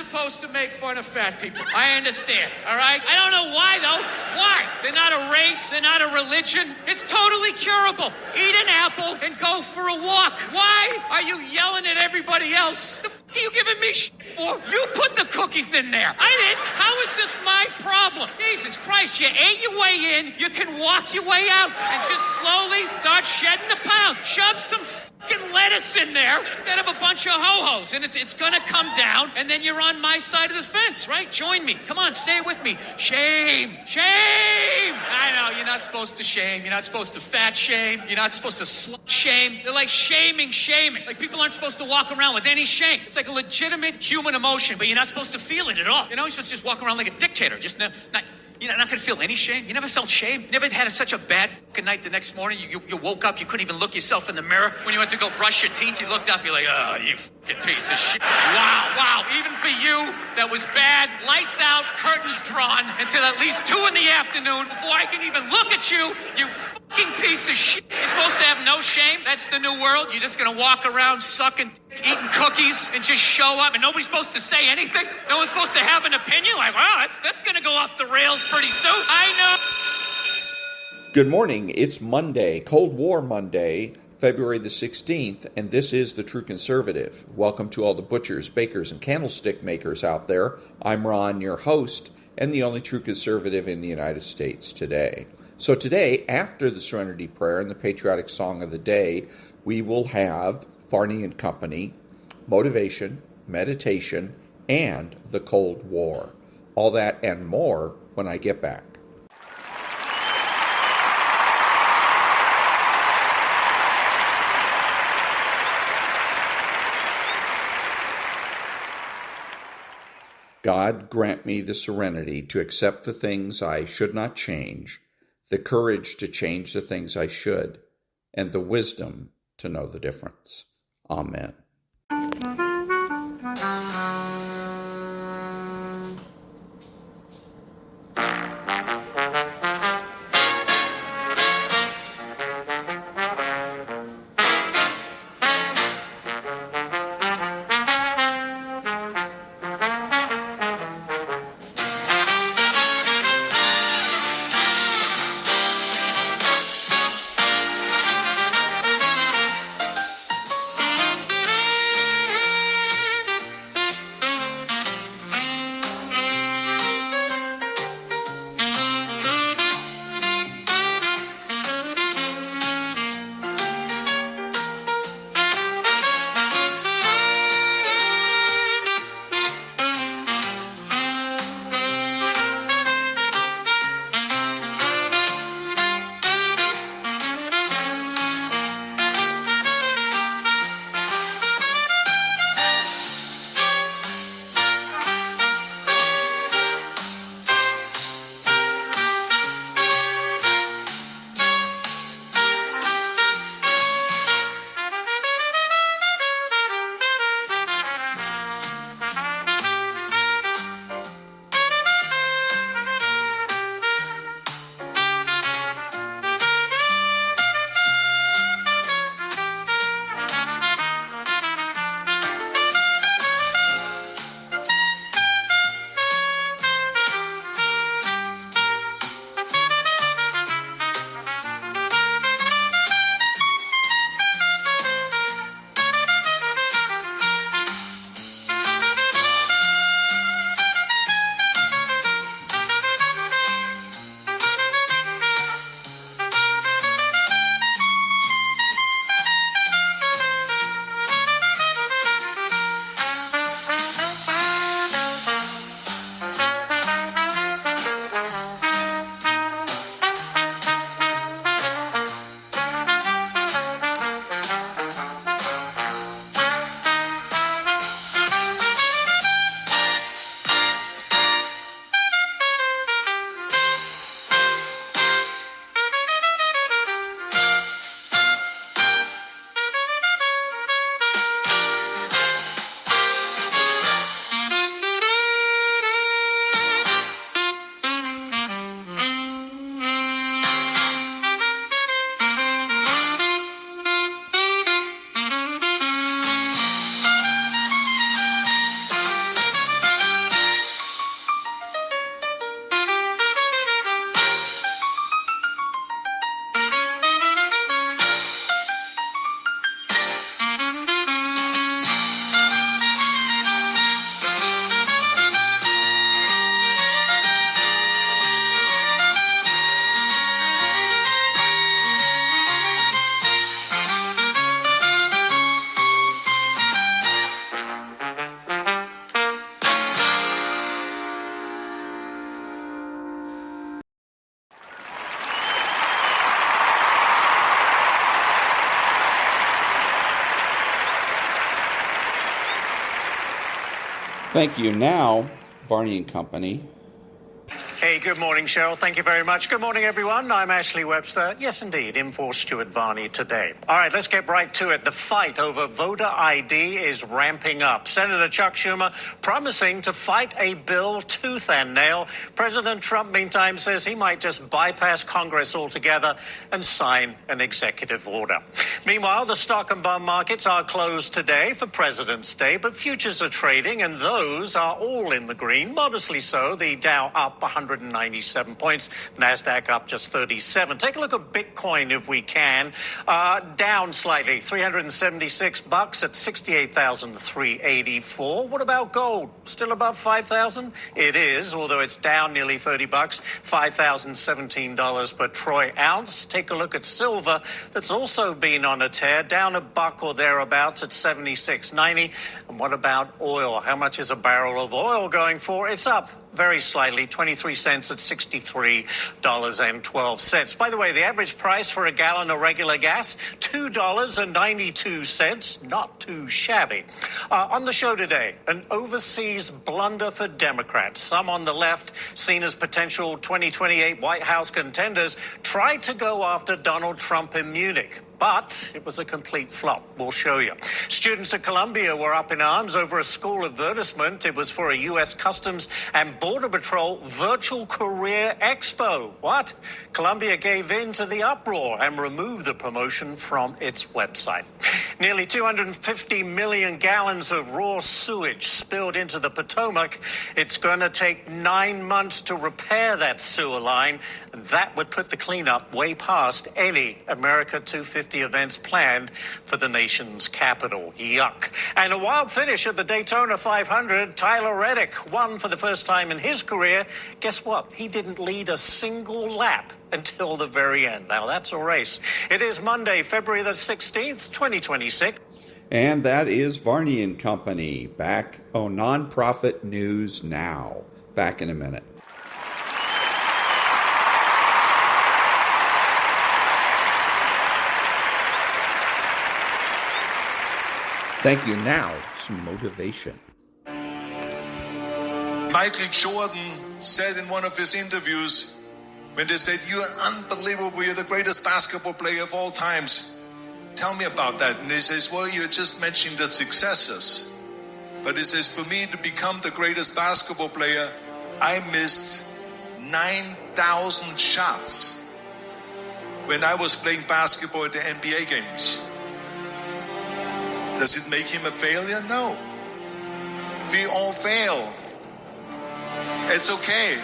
supposed to make fun of fat people. I understand, all right? I don't know why, though. Why? They're not a race. They're not a religion. It's totally curable. Eat an apple and go for a walk. Why are you yelling at everybody else? The f*** are you giving me shit for? You put the cookies in there. I didn't. How is this my problem? Jesus Christ, you ate your way in. You can walk your way out and just slowly start shedding the pounds. Shove some fucking lettuce in there instead of a bunch of ho-hos, and it's gonna come down, and then you're on my side of the fence, right? Join me. Come on, say it with me. Shame. Shame. I know, you're not supposed to shame. You're not supposed to fat shame. You're not supposed to slut shame. They're like shaming. Like people aren't supposed to walk around with any shame. It's like a legitimate human emotion, but you're not supposed to feel it at all. You know, you're supposed to just walk around like a dictator, just not you're not gonna feel any shame? You never felt shame? You never had such a bad fucking night the next morning? You woke up, you couldn't even look yourself in the mirror? When you went to go brush your teeth, you looked up, you're like, oh, you fucking piece of shit. Wow. Even for you, that was bad. Lights out, curtains drawn, until at least 2 in the afternoon before I can even look at you, you fucking piece of shit. You're supposed to have no shame? That's the new world? You're just gonna walk around sucking, eating cookies, and just show up, and nobody's supposed to say anything? No one's supposed to have an opinion? Like, wow, that's gonna go off the rails pretty soon. I know. Good morning. It's Monday, Cold War Monday, February the 16th, and this is The True Conservative. Welcome to all the butchers, bakers, and candlestick makers out there. I'm Ron, your host, and the only true conservative in the United States today. So today, after the Serenity Prayer and the patriotic song of the day, we will have Varney and Company, motivation, meditation, and the Cold War. All that and more when I get back. God grant me the serenity to accept the things I should not change, the courage to change the things I should, and the wisdom to know the difference. Amen. Thank you. Now, Varney and Company. Hey, good morning, Cheryl. Thank you very much. Good morning, everyone. I'm Ashley Webster. Yes, indeed, in for Stuart Varney today. All right, let's get right to it. The fight over voter ID is ramping up. Senator Chuck Schumer promising to fight a bill tooth and nail. President Trump, meantime, says he might just bypass Congress altogether and sign an executive order. Meanwhile, the stock and bond markets are closed today for President's Day, but futures are trading, and those are all in the green, modestly so. The Dow up 197 points, NASDAQ up just 37. Take a look at Bitcoin if we can. Down slightly, $376 at 68,384. What about gold? Still above 5,000? It is, although it's down nearly $30, $5,017 per troy ounce. Take a look at silver. That's also been on a tear, down $1 or thereabouts at 76.90. And what about oil? How much is a barrel of oil going for? It's up very slightly, 23 cents at $63.12. By the way, the average price for a gallon of regular gas, $2.92. Not too shabby. On the show today, an overseas blunder for Democrats. Some on the left, seen as potential 2028 White House contenders, tried to go after Donald Trump in Munich. But it was a complete flop. We'll show you. Students at Columbia were up in arms over a school advertisement. It was for a U.S. Customs and Border Patrol virtual career expo. What? Columbia gave in to the uproar and removed the promotion from its website. Nearly 250 million gallons of raw sewage spilled into the Potomac. It's going to take 9 months to repair that sewer line. And that would put the cleanup way past any America 250 events planned for the nation's capital. Yuck. And a wild finish at the Daytona 500. Tyler Reddick won for the first time in his career. Guess what? He didn't lead a single lap until the very end. Now, that's a race. It is Monday, February the 16th, 2026. And that is Varney and Company. Back on Nonprofit News Now. Back in a minute. Thank you. Now, some motivation. Michael Jordan said in one of his interviews, when they said, "You're unbelievable, you're the greatest basketball player of all times. Tell me about that." And he says, "Well, you're just mentioning the successes." But he says, "For me to become the greatest basketball player, I missed 9,000 shots when I was playing basketball at the NBA games." Does it make him a failure? No. We all fail. It's okay.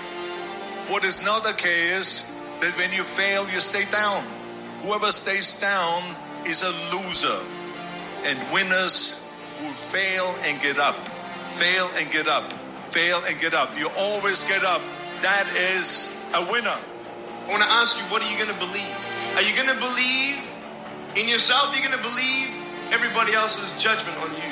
What is not okay is that when you fail, you stay down. Whoever stays down is a loser. And winners will fail and get up. Fail and get up. Fail and get up. You always get up. That is a winner. I want to ask you, what are you going to believe? Are you going to believe in yourself? Are you going to believe everybody else's judgment on you?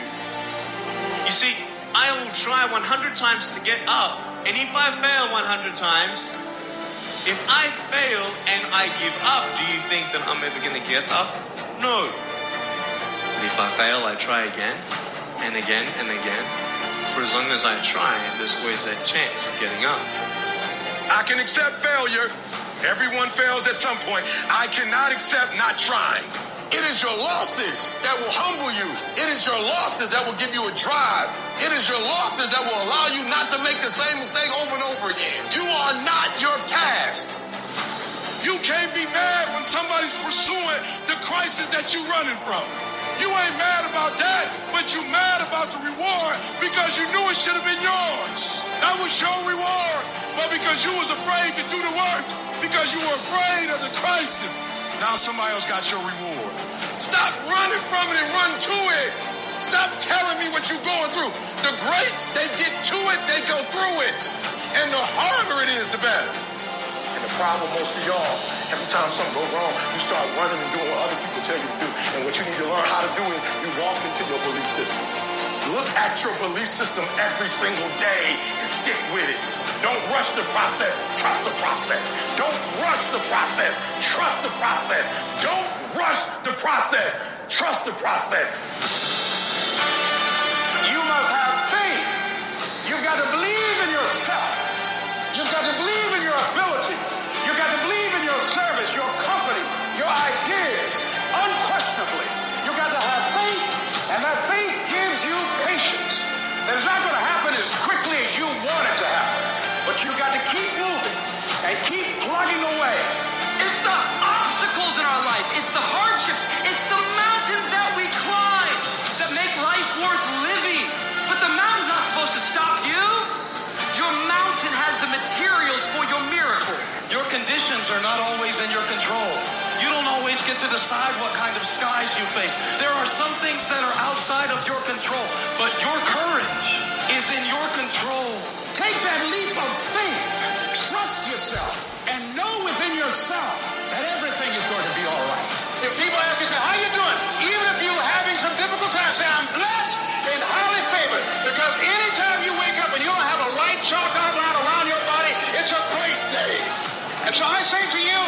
You see, I will try 100 times to get up, and if I fail 100 times, if I fail and I give up, do you think that I'm ever going to get up? No. But if I fail, I try again, and again, and again. For as long as I try, there's always that chance of getting up. I can accept failure. Everyone fails at some point. I cannot accept not trying. It is your losses that will humble you. It is your losses that will give you a drive. It is your losses that will allow you not to make the same mistake over and over again. You are not your past. You can't be mad when somebody's pursuing the crisis that you're running from. You ain't mad about that, but you mad about the reward because you knew it should have been yours. That was your reward, but because you was afraid to do the work, because you were afraid of the crisis, now somebody else got your reward. Stop running from it and run to it. Stop telling me what you're going through. The greats, they get to it, they go through it. And the harder it is, the better. And the problem, most of y'all, every time something goes wrong, you start running and doing what other people tell you to do. And what you need to learn how to do is you walk into your belief system. Look at your belief system every single day and stick with it. Don't rush the process. Trust the process. Don't rush the process. Trust the process. Don't rush the process. Trust the process. You must have faith things are not always in your control. You don't always get to decide what kind of skies you face. There are some things that are outside of your control, but your courage is in your control. Take that leap of faith. Trust yourself and know within yourself that everything is going to be all right. If people ask you, say, how you doing? Even if you're having some difficult times, say, I'm blessed and highly favored. Because anytime you wake up and you don't have a white chalk outline around your body, it's a great day. And so I say to you,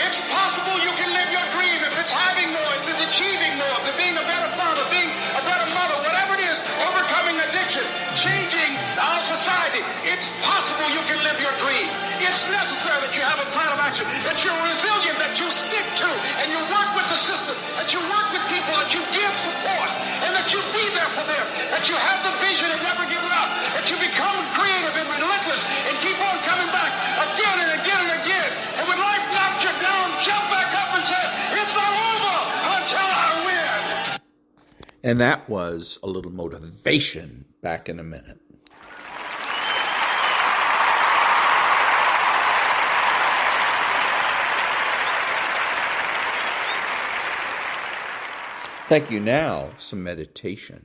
it's possible you can live your dream. If it's having more, it's achieving more, it's being a better father, being a better mother, whatever it is, overcoming addiction, changing our society. It's possible you can live your dream. It's necessary that you have a plan of action, that you're resilient, that you stick to, and you work with the system, that you work with people, that you give support, and that you be there for them, that you have the vision and never give it up, that you become creative and relentless and keep on coming back again and again and again. And when life knocks you down, jump back up and say, it's not over until I win. And that was a little motivation. Back in a minute. Thank you. Now, some meditation.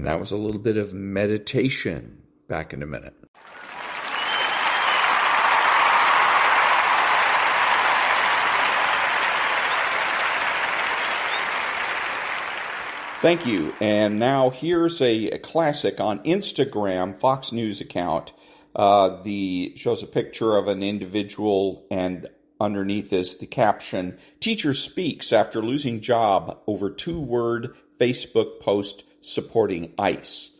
And that was a little bit of meditation. Back in a minute. Thank you. And now here's a classic on Instagram, Fox News account. Shows a picture of an individual, and underneath is the caption, "Teacher speaks after losing job over 2-word Facebook post supporting ICE."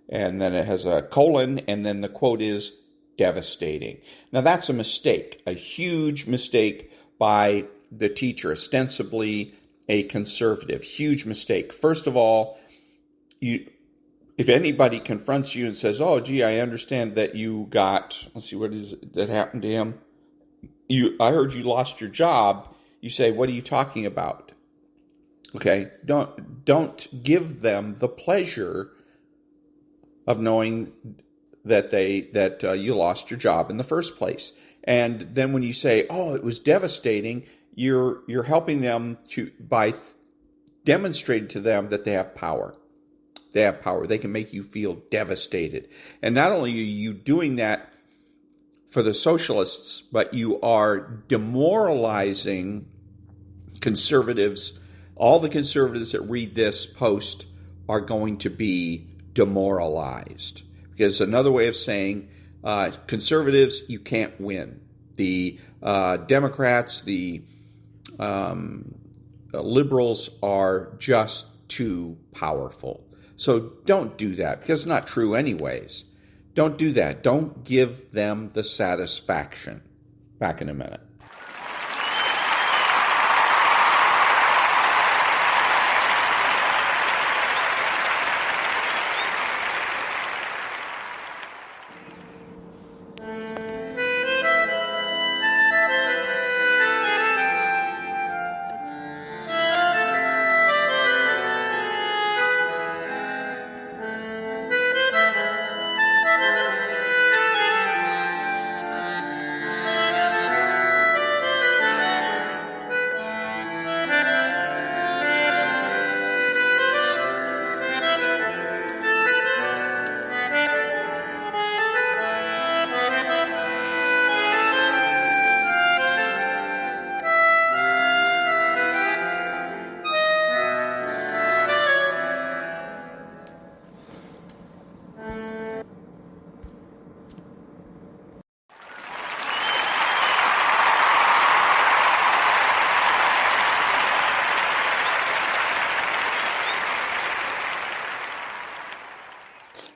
And then it has a colon, and then the quote is, "devastating." Now that's a mistake, a huge mistake by the teacher, ostensibly a conservative. Huge mistake. First of all, if anybody confronts you and says, "Oh, gee, I understand that you got," let's see, what is it that happened to him? I heard you lost your job. You say, "What are you talking about?" Okay, don't give them the pleasure of knowing that you lost your job in the first place. And then when you say, "Oh, it was devastating," you're helping them by demonstrating to them that they have power. They have power. They can make you feel devastated. And not only are you doing that for the socialists, but you are demoralizing conservatives. All the conservatives that read this post are going to be demoralized. Because another way of saying conservatives, you can't win. The Democrats, the liberals are just too powerful. So don't do that, because it's not true anyways. Don't do that. Don't give them the satisfaction. Back in a minute.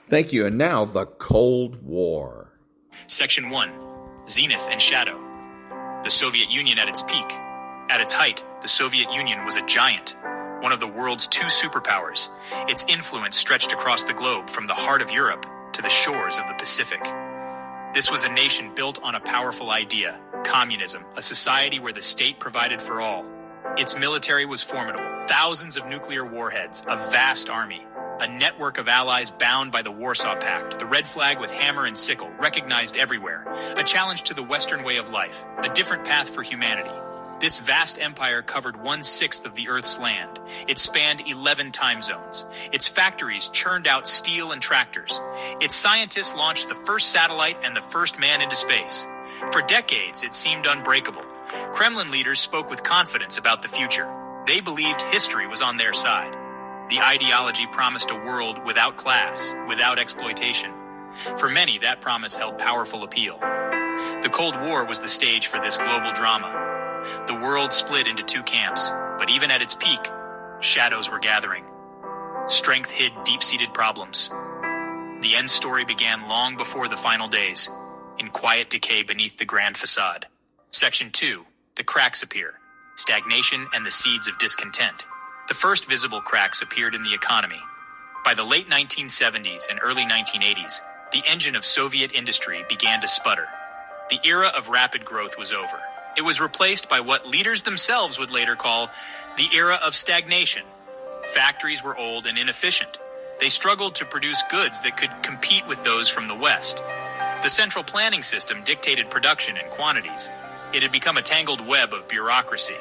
Thank you. And now, the Cold War. Section 1. Zenith and Shadow. The Soviet Union at its peak. At its height, the Soviet Union was a giant, one of the world's 2 superpowers. Its influence stretched across the globe from the heart of Europe to the shores of the Pacific. This was a nation built on a powerful idea, communism, a society where the state provided for all. Its military was formidable, thousands of nuclear warheads, a vast army, a network of allies bound by the Warsaw Pact, the red flag with hammer and sickle, recognized everywhere, a challenge to the Western way of life, a different path for humanity. This vast empire covered 1/6 of the Earth's land. It spanned 11 time zones. Its factories churned out steel and tractors. Its scientists launched the first satellite and the first man into space. For decades, it seemed unbreakable. Kremlin leaders spoke with confidence about the future. They believed history was on their side. The ideology promised a world without class, without exploitation. For many, that promise held powerful appeal. The Cold War was the stage for this global drama. The world split into 2 camps, but even at its peak, shadows were gathering. Strength hid deep-seated problems. The end story began long before the final days, in quiet decay beneath the grand facade. Section 2. The cracks appear. Stagnation and the seeds of discontent. The first visible cracks appeared in the economy. By the late 1970s and early 1980s, the engine of Soviet industry began to sputter. The era of rapid growth was over. It was replaced by what leaders themselves would later call the era of stagnation. Factories were old and inefficient. They struggled to produce goods that could compete with those from the West. The central planning system dictated production and quantities. It had become a tangled web of bureaucracy.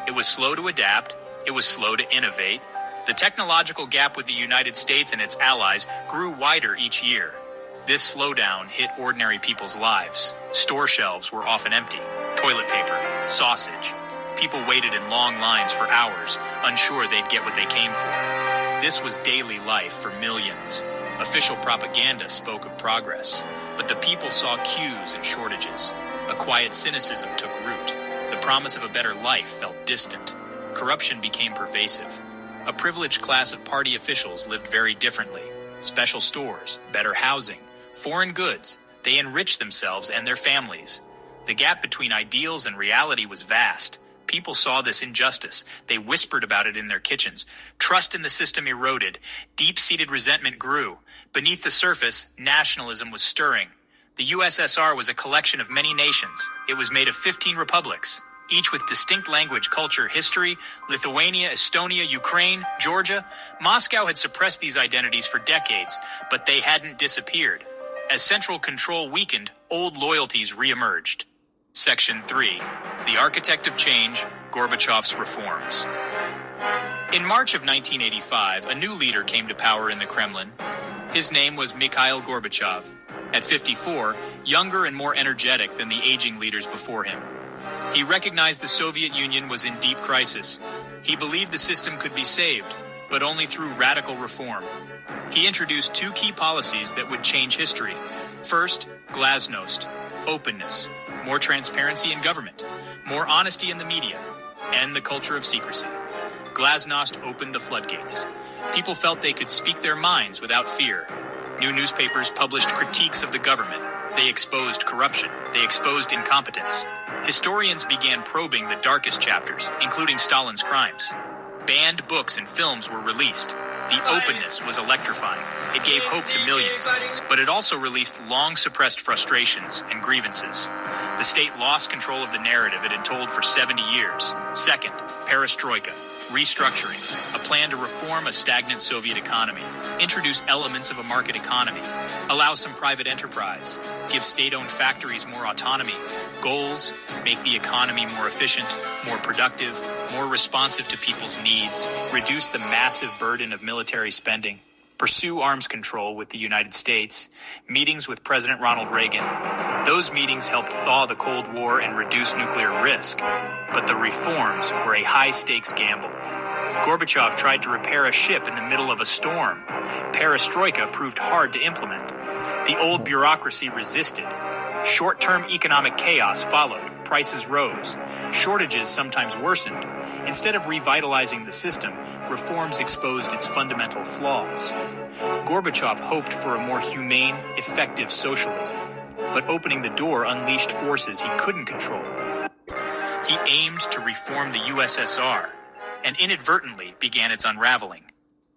It was slow to adapt. It was slow to innovate. The technological gap with the United States and its allies grew wider each year. This slowdown hit ordinary people's lives. Store shelves were often empty. Toilet paper, sausage. People waited in long lines for hours, unsure they'd get what they came for. This was daily life for millions. Official propaganda spoke of progress, but the people saw queues and shortages. A quiet cynicism took root. The promise of a better life felt distant. Corruption became pervasive. A privileged class of party officials lived very differently. Special stores, better housing, foreign goods. They enriched themselves and their families. The gap between ideals and reality was vast. People saw this injustice. They whispered about it in their kitchens. Trust in the system eroded. Deep-seated resentment grew. Beneath the surface, nationalism was stirring. The USSR was a collection of many nations. It was made of 15 republics, each with distinct language, culture, history. Lithuania, Estonia, Ukraine, Georgia. Moscow had suppressed these identities for decades, but they hadn't disappeared. As central control weakened, old loyalties reemerged. Section 3. The Architect of Change, Gorbachev's Reforms. In March of 1985, a new leader came to power in the Kremlin. His name was Mikhail Gorbachev. At 54, younger and more energetic than the aging leaders before him. He recognized the Soviet Union was in deep crisis. He believed the system could be saved, but only through radical reform. He introduced two key policies that would change history. First, glasnost, openness, more transparency in government, more honesty in the media, and the culture of secrecy. Glasnost opened the floodgates. People felt they could speak their minds without fear. New newspapers published critiques of the government. They exposed corruption. They exposed incompetence. Historians began probing the darkest chapters, including Stalin's crimes. Banned books and films were released. The openness was electrifying. It gave hope to millions, but it also released long-suppressed frustrations and grievances. The state lost control of the narrative it had told for 70 years. Second, perestroika, restructuring, a plan to reform a stagnant Soviet economy, introduce elements of a market economy, allow some private enterprise, give state-owned factories more autonomy. Goals: make the economy more efficient, more productive, more responsive to people's needs, reduce the massive burden of military spending, pursue arms control with the United States, meetings with President Ronald Reagan. Those meetings helped thaw the Cold War and reduce nuclear risk, but the reforms were a high-stakes gamble. Gorbachev tried to repair a ship in the middle of a storm. Perestroika proved hard to implement. The old bureaucracy resisted. Short-term economic chaos followed. Prices rose. Shortages sometimes worsened. Instead of revitalizing the system, reforms exposed its fundamental flaws. Gorbachev hoped for a more humane, effective socialism, but opening the door unleashed forces he couldn't control. He aimed to reform the USSR, and inadvertently began its unraveling.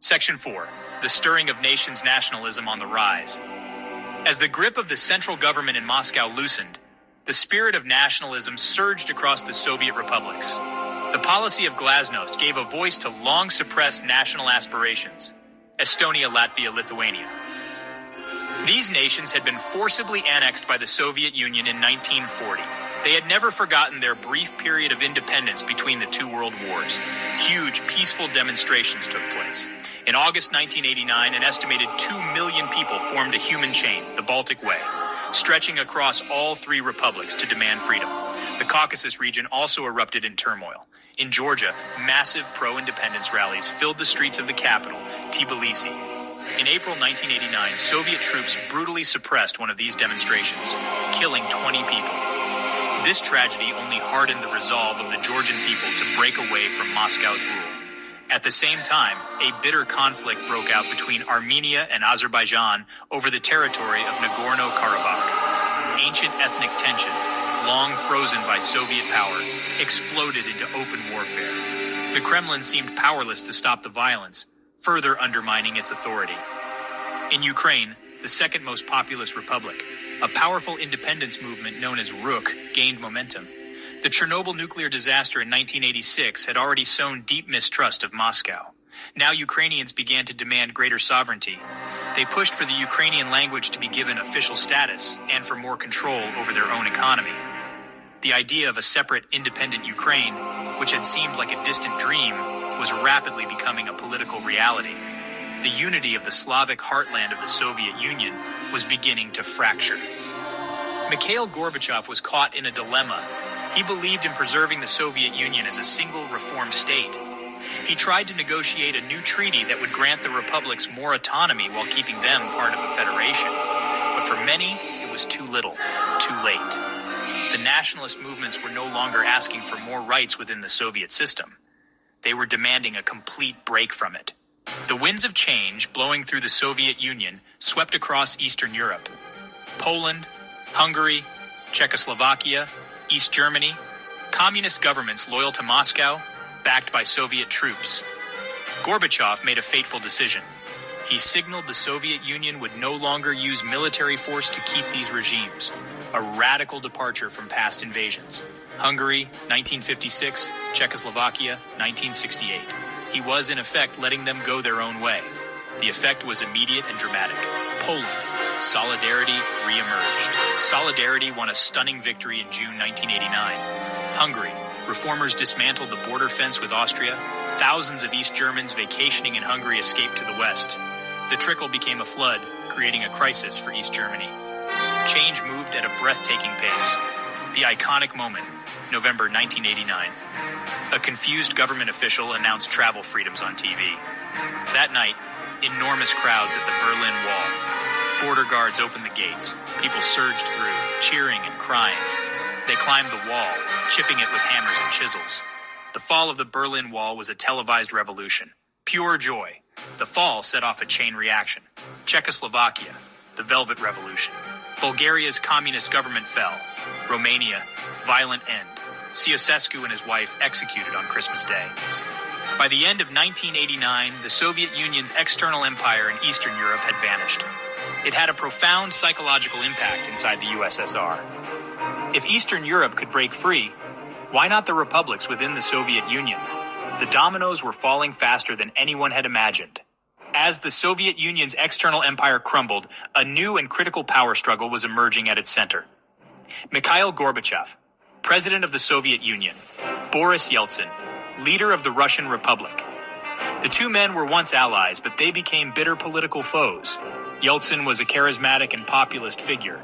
Section 4. The stirring of nations' nationalism on the rise. As the grip of the central government in Moscow loosened, the spirit of nationalism surged across the Soviet republics. The policy of glasnost gave a voice to long-suppressed national aspirations: Estonia, Latvia, Lithuania. These nations had been forcibly annexed by the Soviet Union in 1940. They had never forgotten their brief period of independence between the two world wars. Huge, peaceful demonstrations took place. In August 1989, an estimated 2 million people formed a human chain, the Baltic Way, stretching across all three republics to demand freedom. The Caucasus region also erupted in turmoil. In Georgia, massive pro-independence rallies filled the streets of the capital, Tbilisi. In April 1989, Soviet troops brutally suppressed one of these demonstrations, killing 20 people. This tragedy only hardened the resolve of the Georgian people to break away from Moscow's rule. At the same time, a bitter conflict broke out between Armenia and Azerbaijan over the territory of Nagorno-Karabakh. Ancient ethnic tensions, long frozen by Soviet power, exploded into open warfare. The Kremlin seemed powerless to stop the violence, further undermining its authority. In Ukraine, the second most populous republic, a powerful independence movement known as Rukh gained momentum. The Chernobyl nuclear disaster in 1986 had already sown deep mistrust of Moscow. Now Ukrainians began to demand greater sovereignty. They pushed for the Ukrainian language to be given official status and for more control over their own economy. The idea of a separate, independent Ukraine, which had seemed like a distant dream, was rapidly becoming a political reality. The unity of the Slavic heartland of the Soviet Union was beginning to fracture. Mikhail Gorbachev was caught in a dilemma. He believed in preserving the Soviet Union as a single reform state. He tried to negotiate a new treaty that would grant the republics more autonomy while keeping them part of a federation. But for many, it was too little, too late. The nationalist movements were no longer asking for more rights within the Soviet system. They were demanding a complete break from it. The winds of change blowing through the Soviet Union swept across Eastern Europe. Poland, Hungary, Czechoslovakia, East Germany, communist governments loyal to Moscow, backed by Soviet troops. Gorbachev made a fateful decision. He signaled the Soviet Union would no longer use military force to keep these regimes, a radical departure from past invasions. Hungary, 1956, Czechoslovakia, 1968. He was, in effect, letting them go their own way. The effect was immediate and dramatic. Poland, solidarity re-emerged. Solidarity won a stunning victory in June 1989. Hungary, reformers dismantled the border fence with Austria. Thousands of East Germans vacationing in Hungary escaped to the west. The trickle became a flood, creating a crisis for East Germany. Change moved at a breathtaking pace. The iconic moment, November 1989. A confused government official announced travel freedoms on TV. That night, enormous crowds at the Berlin Wall. Border guards opened the gates. People surged through, cheering and crying. They climbed the wall, chipping it with hammers and chisels. The fall of the Berlin Wall was a televised revolution. Pure joy. The fall set off a chain reaction. Czechoslovakia, the Velvet Revolution. Bulgaria's communist government fell. Romania, violent end. Ceausescu and his wife executed on Christmas Day. By the end of 1989, the Soviet Union's external empire in Eastern Europe had vanished. It had a profound psychological impact inside the USSR. If Eastern Europe could break free, why not the republics within the Soviet Union? The dominoes were falling faster than anyone had imagined. As the Soviet Union's external empire crumbled, a new and critical power struggle was emerging at its center. Mikhail Gorbachev, president of the Soviet Union, Boris Yeltsin, leader of the Russian Republic. The two men were once allies, but they became bitter political foes. Yeltsin was a charismatic and populist figure.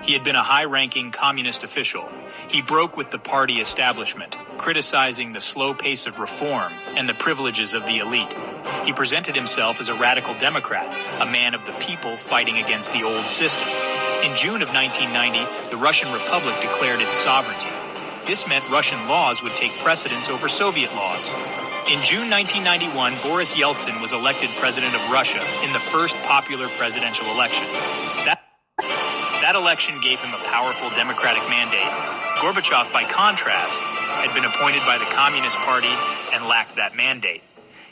He had been a high-ranking communist official. He broke with the party establishment, criticizing the slow pace of reform and the privileges of the elite. He presented himself as a radical Democrat, a man of the people fighting against the old system. In June of 1990, the Russian Republic declared its sovereignty. This meant Russian laws would take precedence over Soviet laws. In June 1991, Boris Yeltsin was elected president of Russia in the first popular presidential election. That election gave him a powerful democratic mandate. Gorbachev, by contrast, had been appointed by the Communist Party and lacked that mandate.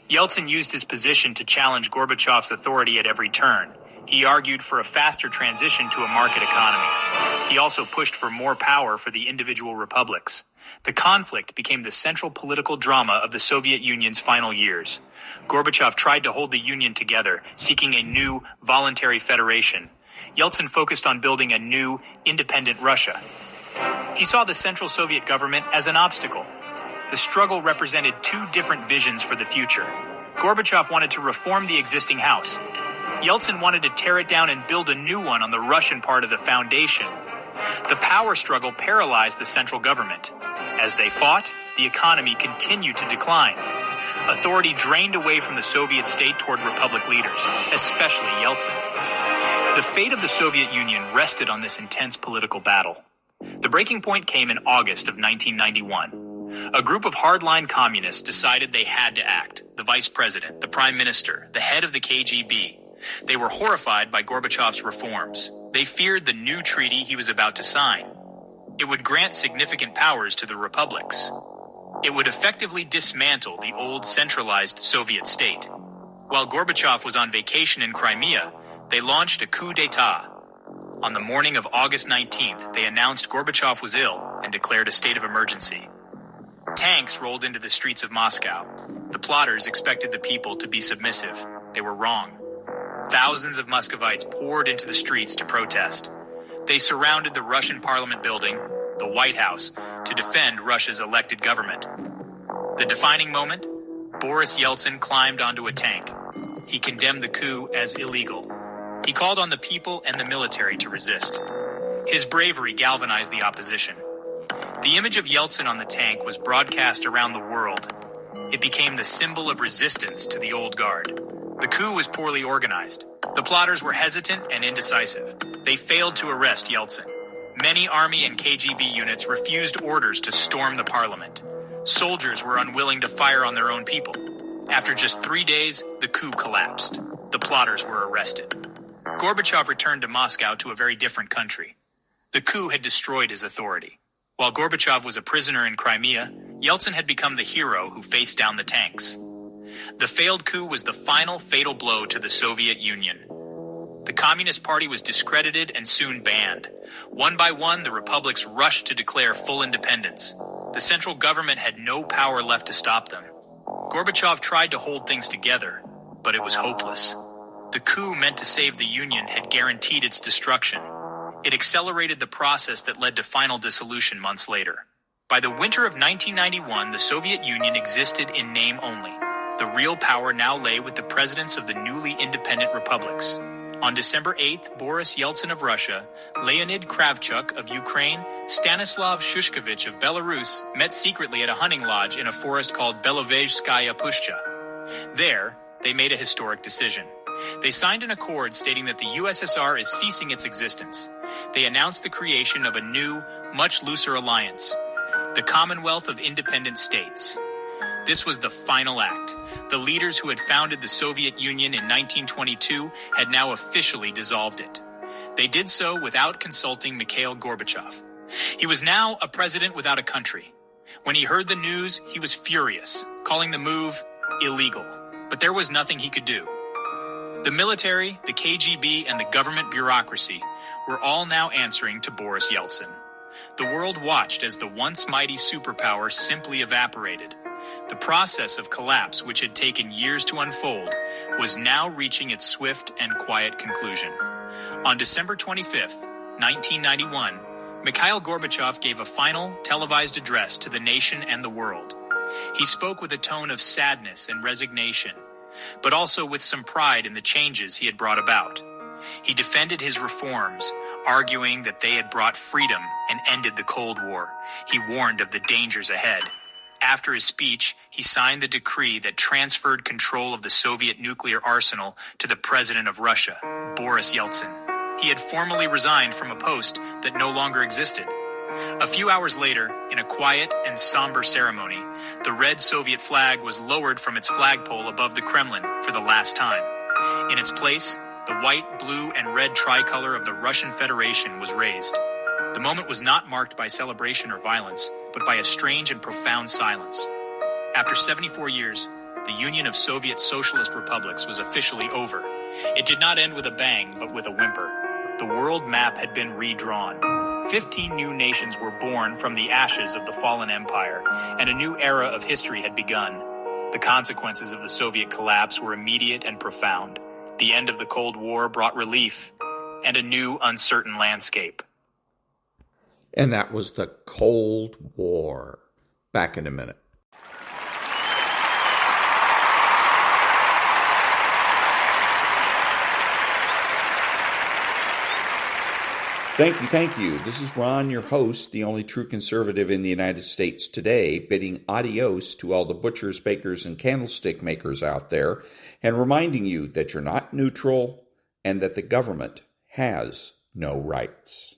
Yeltsin used his position to challenge Gorbachev's authority at every turn. He argued for a faster transition to a market economy. He also pushed for more power for the individual republics. The conflict became the central political drama of the Soviet Union's final years. Gorbachev tried to hold the Union together, seeking a new, voluntary federation. Yeltsin focused on building a new, independent Russia. He saw the Central Soviet government as an obstacle. The struggle represented two different visions for the future. Gorbachev wanted to reform the existing house. Yeltsin wanted to tear it down and build a new one on the Russian part of the foundation. The power struggle paralyzed the central government. As they fought, the economy continued to decline. Authority drained away from the Soviet state toward republic leaders, especially Yeltsin. The fate of the Soviet Union rested on this intense political battle. The breaking point came in August of 1991. A group of hardline communists decided they had to act. The vice president, the prime minister, the head of the KGB. They were horrified by Gorbachev's reforms. They feared the new treaty he was about to sign. It would grant significant powers to the republics. It would effectively dismantle the old centralized Soviet state. While Gorbachev was on vacation in Crimea, they launched a coup d'etat. On the morning of August 19th, they announced Gorbachev was ill and declared a state of emergency. Tanks rolled into the streets of Moscow. The plotters expected the people to be submissive. They were wrong. Thousands of Muscovites poured into the streets to protest. They surrounded the Russian parliament building, the White House, to defend Russia's elected government. The defining moment? Boris Yeltsin climbed onto a tank. He condemned the coup as illegal. He called on the people and the military to resist. His bravery galvanized the opposition. The image of Yeltsin on the tank was broadcast around the world. It became the symbol of resistance to the old guard. The coup was poorly organized. The plotters were hesitant and indecisive. They failed to arrest Yeltsin. Many army and KGB units refused orders to storm the parliament. Soldiers were unwilling to fire on their own people. After just 3 days, the coup collapsed. The plotters were arrested. Gorbachev returned to Moscow to a very different country. The coup had destroyed his authority. While Gorbachev was a prisoner in Crimea, Yeltsin had become the hero who faced down the tanks. The failed coup was the final fatal blow to the Soviet Union. The Communist Party was discredited and soon banned. One by one, the republics rushed to declare full independence. The central government had no power left to stop them. Gorbachev tried to hold things together, but it was hopeless. The coup meant to save the Union had guaranteed its destruction. It accelerated the process that led to final dissolution months later. By the winter of 1991, the Soviet Union existed in name only. The real power now lay with the presidents of the newly independent republics. On December 8th, Boris Yeltsin of Russia, Leonid Kravchuk of Ukraine, Stanislav Shushkevich of Belarus met secretly at a hunting lodge in a forest called Belovezhskaya Pushcha. There, they made a historic decision. They signed an accord stating that the USSR is ceasing its existence. They announced the creation of a new, much looser alliance, the Commonwealth of Independent States. This was the final act. The leaders who had founded the Soviet Union in 1922 had now officially dissolved it. They did so without consulting Mikhail Gorbachev. He was now a president without a country. When he heard the news, he was furious, calling the move illegal. But there was nothing he could do. The military, the KGB, and the government bureaucracy were all now answering to Boris Yeltsin. The world watched as the once mighty superpower simply evaporated. The process of collapse, which had taken years to unfold, was now reaching its swift and quiet conclusion. On December 25th, 1991, Mikhail Gorbachev gave a final, televised address to the nation and the world. He spoke with a tone of sadness and resignation, but also with some pride in the changes he had brought about. He defended his reforms, arguing that they had brought freedom and ended the Cold War. He warned of the dangers ahead. After his speech, he signed the decree that transferred control of the Soviet nuclear arsenal to the president of Russia, Boris Yeltsin. He had formally resigned from a post that no longer existed. A few hours later, in a quiet and somber ceremony, the red Soviet flag was lowered from its flagpole above the Kremlin for the last time. In its place, the white, blue, and red tricolor of the Russian Federation was raised. The moment was not marked by celebration or violence, but by a strange and profound silence. After 74 years, the Union of Soviet Socialist Republics was officially over. It did not end with a bang, but with a whimper. The world map had been redrawn. 15 new nations were born from the ashes of the fallen empire, and a new era of history had begun. The consequences of the Soviet collapse were immediate and profound. The end of the Cold War brought relief and a new, uncertain landscape. And that was the Cold War. Back in a minute. Thank you. This is Ron, your host, the only true conservative in the United States today, bidding adios to all the butchers, bakers, and candlestick makers out there, and reminding you that you're not neutral and that the government has no rights.